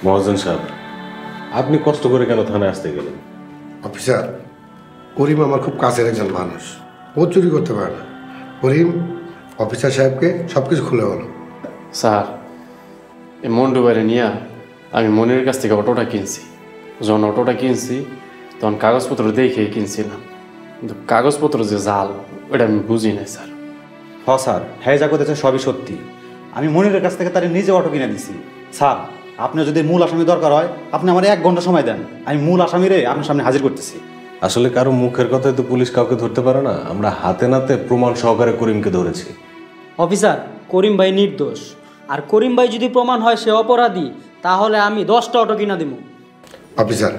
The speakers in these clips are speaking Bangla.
মহাজন সাহেব, আপনি কষ্ট করে কেন থানায় আসতে গেলেন? অফিসার, করিম আমার খুব কাছের একজন মানুষ, ও চুরি করতে পারে না। করিম অফিসার সাহেবকে সব কিছু খুলে বলো। স্যার, এই মন্টু বাইরে নিয়ে আমি মনির কাছ থেকে অটোটা কিনছি। যখন অটোটা কিনছি তখন কাগজপত্র দেখেই কিনছিলাম, কিন্তু কাগজপত্র যে জাল ওটা আমি বুঝি নাই স্যার। হ স্যার, হ্যাঁ যা করতেছে সবই সত্যি। আমি মনিরের কাছ থেকে তার নিজে অটো কিনে দিছি। স্যার, আপনার যদি মূল আসামি দরকার হয় আপনি আমার 1 ঘন্টা সময় দেন, আমি মূল আসামিরে আপনার সামনে হাজির করতেছি। আসলে কারো মুখের কথায় তো পুলিশ কাউকে ধরতে পারে না। আমরা হাতে নাতে প্রমাণ সহকারে করিমকে ধরেছি। অফিসার, করিম ভাই নির্দোষ। আর করিম ভাই যদি প্রমাণ হয় সে অপরাধী, তাহলে আমি 10টা অটো কিনা দিব। অফিসার,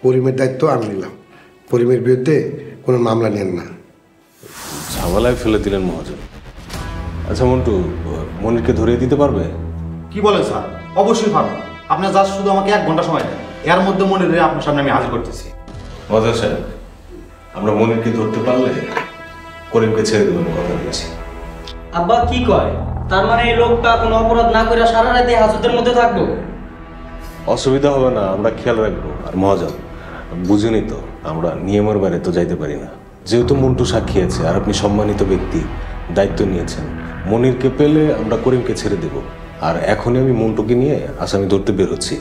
করিমের দায়িত্ব আমি নিলাম। করিমের বিরুদ্ধে কোনো মামলা নেন না। ঝামেলায় ফেলে দিলেন মহাজন। আচ্ছা মন্টু, মনিরকে ধরিয়ে দিতে পারবে? কি বলেন স্যার? অবশ্যই পারবো। আপনার জাস্ট শুধু আমাকে 1 ঘন্টা সময় দেন, এর মধ্যে মনিরে আপনার সামনে আমি হাজির করতেছি। মহাজন সাহেব, আমরা মনিরকে ধরতে পারলে করিমকে ছেড়ে দেবেন কথা দিয়েছি। আব্বা কি কয়? তার মানে এই লোকটা কোনো অপরাধ না করে সারা রাতে হাজতের মধ্যে থাকবো? অসুবিধা হবে না, আমরা খেয়াল রাখবো। আর মহাজন, বুঝেনি তো, আমরা নিয়মের বাইরে তো যাইতে পারি না। যেহেতু মন্টু সাক্ষী আছে আর আপনি সম্মানিত ব্যক্তি, দায়িত্ব নিয়েছেন, মনিরকে পেলে আমরা করিমকে ছেড়ে দেব। আর এখনই আমি মন্টুকে নিয়ে আসামি ধরতে বের হচ্ছি।